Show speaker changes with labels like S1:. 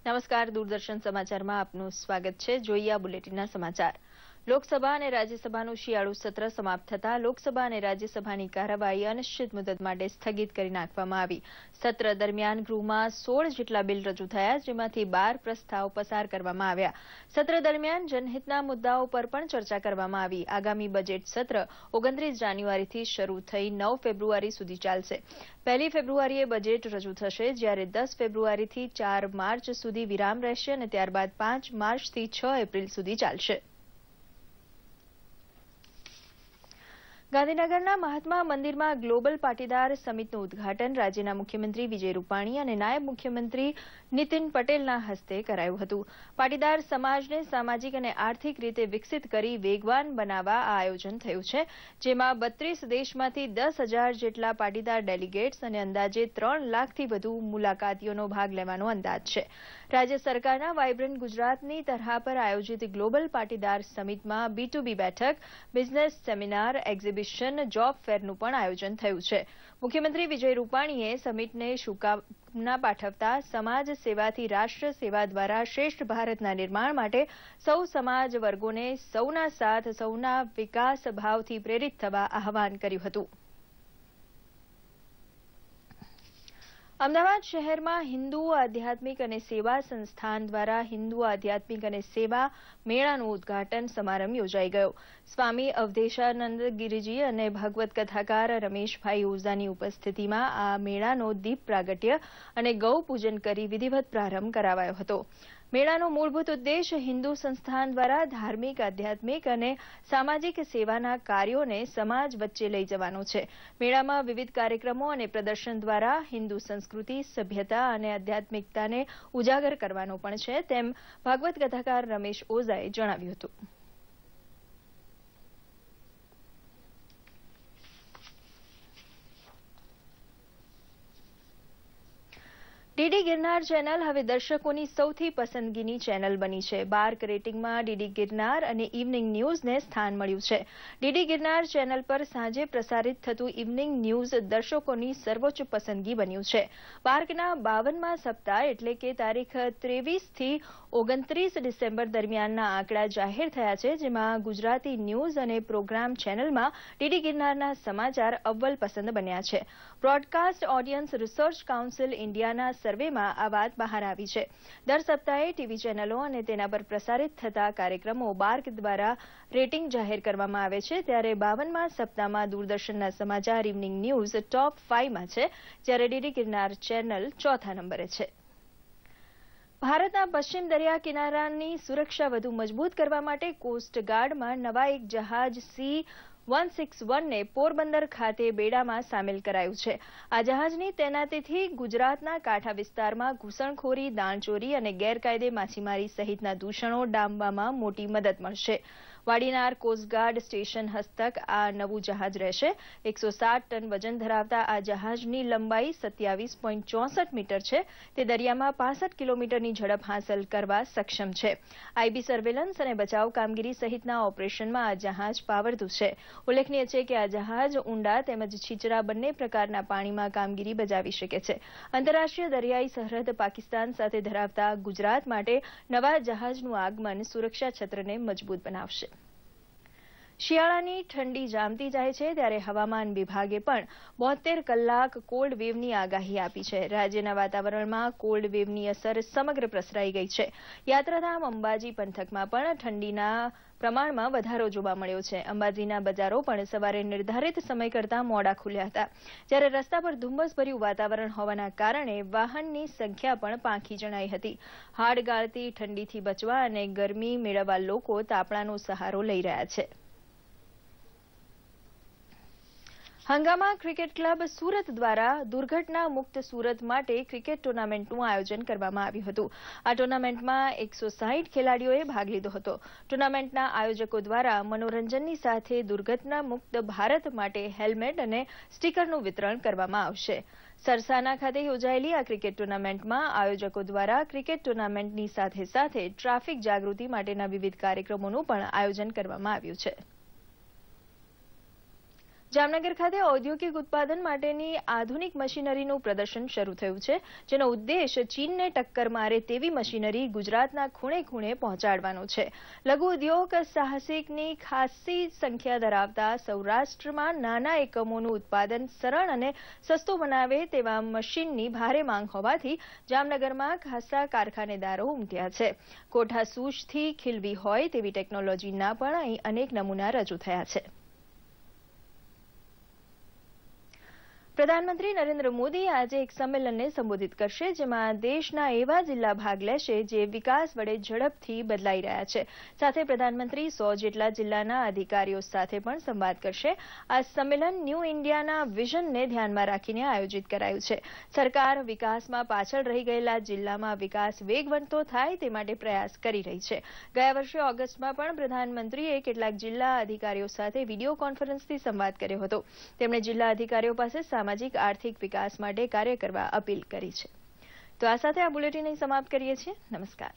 S1: નમસ્કાર, દૂરદર્શન સમાચારમાં આપનું સ્વાગત છે. જોઈએ આ બુલેટિનના સમાચાર. લોકસભા અને રાજ્યસભાનું શિયાળુ સત્ર સમાપ્ત થતાં લોકસભા અને રાજ્યસભાની કાર્યવાહી અનિશ્ચિત મુદત માટે સ્થગિત કરી નાખવામાં આવી. સત્ર દરમિયાન ગૃહમાં 16 જેટલા બિલ રજૂ થયા, જેમાંથી 12 પ્રસ્તાવ પસાર કરવામાં આવ્યા. સત્ર દરમિયાન જનહિતના મુદ્દાઓ પર પણ ચર્ચા કરવામાં આવી. આગામી બજેટ સત્ર 29 જાન્યુઆરીથી શરૂ થઈ 9 ફેબ્રુઆરી સુધી ચાલશે. 1 ફેબ્રુઆરીએ બજેટ રજૂ થશે, જ્યારે 10 ફેબ્રુઆરીથી 4 માર્ચ સુધી વિરામ રહેશે અને ત્યારબાદ 5 માર્ચથી 6 એપ્રિલ સુધી ચાલશે. ગાંધીનગરના મહાત્મા મંદિરમાં ગ્લોબલ પાટીદાર સમિટનું ઉદ્ઘાટન રાજ્યના મુખ્યમંત્રી વિજય રૂપાણી અને નાયબ મુખ્યમંત્રી નીતિન પટેલના હસ્તે કરાયું હતું. પાટીદાર સમાજને સામાજિક અને આર્થિક રીતે વિકસિત કરી વેગવાન બનાવવા આ આયોજન થયું છે, જેમાં 32 દેશમાંથી 10,000 જેટલા પાટીદાર ડેલિગેટ્સ અને અંદાજે 3 લાખથી વધુ મુલાકાતીઓનો ભાગ લેવાનો અંદાજ છે. રાજ્ય સરકારના વાયબ્રન્ટ ગુજરાતની તરહ પર આયોજિત ગ્લોબલ પાટીદાર સમિટમાં B2B બેઠક, બિઝનેસ સેમિનાર, એક્ઝિબિશન, જોબ ફેરનું પણ આયોજન થયું છે. મુખ્યમંત્રી વિજય રૂપાણીએ સમિટને શુભકામના પાઠવતા સમાજ સેવાથી રાષ્ટ્ર સેવા દ્વારા શ્રેષ્ઠ ભારતના નિર્માણ માટે સૌ સમાજ વર્ગોને સૌના સાથ, સૌના વિકાસ ભાવથી પ્રેરિત થવા આહવાન કર્યું હતું. અમદાવાદ શહેરમાં હિન્દુ આધ્યાત્મિક અને સેવા સંસ્થાન દ્વારા હિન્દુ આધ્યાત્મિક અને સેવા મેળાનું ઉદ્ઘાટન સમારંભ યોજાઈ ગયો. સ્વામી અવધેશાનંદ ગિરિજી અને ભાગવત કથાકાર રમેશભાઈ ઓઝાની ઉપસ્થિતિમાં આ મેળાનો દીપ પ્રાગટ્ય અને ગૌ પૂજન કરી વિધિવત પ્રારંભ કરાવાયો હતો. મેળાનો મૂળભૂત ઉદ્દેશ હિન્દુ સંસ્થાન દ્વારા ધાર્મિક, આધ્યાત્મિક અને સામાજિક સેવાના કાર્યોને સમાજ વચ્ચે લઈ જવાનો છે. મેળામાં વિવિધ કાર્યક્રમો અને પ્રદર્શન દ્વારા હિન્દુ સંસ્કૃતિ, સભ્યતા અને આધ્યાત્મિકતાને ઉજાગર કરવાનો પણ છે, તેમ ભાગવત કથાકાર રમેશ ઓઝાએ જણાવ્યું હતું. ડીડી ગિરનાર ચેનલ હવે દર્શકોની સૌથી પસંદગીની ચેનલ બની છે. બાર્ક રેટિંગમાં ડીડી ગિરનાર અને ઇવનિંગ ન્યૂઝને સ્થાન મળ્યું છે. ડીડી ગિરનાર ચેનલ પર સાંજે પ્રસારિત થતું ઇવનિંગ ન્યૂઝ દર્શકોની સર્વોચ્ચ પસંદગી બન્યું છે. બાર્કના 52મા સપ્તાહ એટલે કે તારીખ 23થી 29 ડિસેમ્બર દરમિયાનના આંકડા જાહેર થયા છે, જેમાં ગુજરાતી ન્યૂઝ અને પ્રોગ્રામ ચેનલમાં ડીડી ગિરનારના સમાચાર અવ્વલ પસંદ બન્યા છે. બ્રોડકાસ્ટ ઓડિયન્સ રિસર્ચ કાઉન્સિલ ઇન્ડિયાના સર્વેમાં આ વાત બહાર આવી છે. દર સપ્તાહે ટીવી ચેનલો અને તેના પર પ્રસારિત થતા કાર્યક્રમો બાર્ક દ્વારા રેટિંગ જાહેર કરવામાં આવે છે, ત્યારે 52મા સપ્તાહમાં દૂરદર્શનના સમાચાર ઇવનિંગ ન્યૂઝ ટોપ 5માં છે, જ્યારે ડીડી ગિરનાર ચેનલ ચોથા નંબરે છે. ભારતના પશ્ચિમ દરિયા કિનારાની સુરક્ષા વધુ મજબૂત કરવા માટે કોસ્ટગાર્ડમાં નવા એક જહાજ C-161ને પોરબંદર ખાતે બેડામાં સામેલ કરાયું છે. આ જહાજની તૈનાતીથી ગુજરાતના કાંઠા વિસ્તારમાં ઘૂસણખોરી, દાણચોરી અને ગેરકાયદે માછીમારી સહિતના દૂષણો ડામવામાં મોટી મદદ મળશે. વાડીનાર કોસ્ટગાર્ડ સ્ટેશન હસ્તક આ નવું જહાજ રહેશે. 160 ટન વજન ધરાવતા આ જહાજની લંબાઈ 27.64 મીટર છે. તે દરિયામાં 65 કિલોમીટરની ઝડપ હાંસલ કરવા સક્ષમ છે. આઈબી સર્વેલન્સ અને બચાવ કામગીરી સહિતના ઓપરેશનમાં આ જહાજ પાવરધુ છે. ઉલ્લેખનીય છે કે આ જહાજ ઊંડા તેમજ છીછરા બંને પ્રકારના પાણીમાં કામગીરી બજાવી શકે છે. આંતરરાષ્ટ્રીય દરિયાઈ સરહદ પાકિસ્તાન સાથે ધરાવતા ગુજરાત માટે નવા જહાજનું આગમન સુરક્ષા છત્રને મજબૂત બનાવશે. શિયાળાની ઠંડી જામતી જાય છે, ત્યારે હવામાન વિભાગે પણ 72 કલાક કોલ્ડ વેવની આગાહી આપી છે. રાજ્યના વાતાવરણમાં કોલ્ડ વેવની અસર સમગ્ર પ્રસરાઈ ગઈ છે. યાત્રાધામ અંબાજી પંથકમાં પણ ઠંડીના પ્રમાણમાં વધારો જોવા મળ્યો છે. અંબાજીના બજારો પણ સવારે નિર્ધારિત સમય કરતાં મોડા ખુલ્યા હતા, જ્યારે રસ્તા પર ધુમ્મસભર્યું વાતાવરણ હોવાના કારણે વાહનની સંખ્યા પણ પાંખી જણાઈ હતી. હાડ ગાળતી ઠંડીથી બચવા અને ગરમી મેળવવા લોકો તાપણાનો સહારો લઈ રહ્યા છે. હંગામા ક્રિકેટ ક્લબ સુરત દ્વારા દુર્ઘટના મુક્ત સુરત માટે ક્રિકેટ ટુર્નામેન્ટનું આયોજન કરવામાં આવ્યું હતું. આ ટુર્નામેન્ટમાં 160 ખેલાડીઓએ ભાગ લીધો હતો. ટુર્નામેન્ટના આયોજકો દ્વારા મનોરંજનની સાથે દુર્ઘટના મુક્ત ભારત માટે હેલ્મેટ અને સ્ટીકરનું વિતરણ કરવામાં આવશે. સરસાના ખાતે યોજાયેલી આ ક્રિકેટ ટુર્નામેન્ટમાં આયોજકો દ્વારા ક્રિકેટ ટુર્નામેન્ટની સાથે સાથે ટ્રાફિક જાગૃતિ માટેના વિવિધ કાર્યક્રમોનું પણ આયોજન કરવામાં આવ્યું છે. જામનગર ખાતે ઔદ્યોગિક ઉત્પાદન માટેની આધુનિક મશીનરીનું પ્રદર્શન શરૂ થયું છે, જેનો ઉદ્દેશ ચીનને ટક્કર મારે તેવી મશીનરી ગુજરાતના ખૂણે ખૂણે પહોંચાડવાનો છે. લઘુ ઉદ્યોગ સાહસિકની ખાસી સંખ્યા ધરાવતા સૌરાષ્ટ્રમાં નાના એકમોનું ઉત્પાદન સરળ અને સસ્તું બનાવે તેવા મશીનની ભારે માંગ હોવાથી જામનગરમાં ખાસા કારખાનેદારો ઉમટ્યા છે. કોઠા સૂઝથી ખીલવી હોય તેવી ટેકનોલોજીના પણ અહીં અનેક નમૂના રજૂ થયા છે. પ્રધાનમંત્રી નરેન્દ્ર મોદી આજે એક સંમેલનને સંબોધિત કરશે, જેમાં દેશના એવા જિલ્લા ભાગ લેશે જે વિકાસ વડે ઝડપથી બદલાઈ રહ્યા છે. સાથે પ્રધાનમંત્રી 100 જેટલા જિલ્લાના અધિકારીઓ સાથે પણ સંવાદ કરશે. આ સંમેલન ન્યૂ ઇન્ડિયાના વિઝનને ધ્યાનમાં રાખીને આયોજિત કરાયું છે. સરકાર વિકાસમાં પાછળ રહી ગયેલા જિલ્લામાં વિકાસ વેગવંતો થાય તે માટે પ્રયાસ કરી રહી છે. ગયા વર્ષે ઓગસ્ટમાં પણ પ્રધાનમંત્રીએ કેટલાક જિલ્લા અધિકારીઓ સાથે વિડીયો કોન્ફરન્સથી સંવાદ કર્યો હતો. તેમણે જિલ્લા અધિકારીઓ પાસે સામાજિક આર્થિક વિકાસ માટે કાર્ય કરવા અપીલ કરી છે. તો આ સાથે આ બુલેટિન અહીં સમાપ્ત કરીએ છીએ. નમસ્કાર.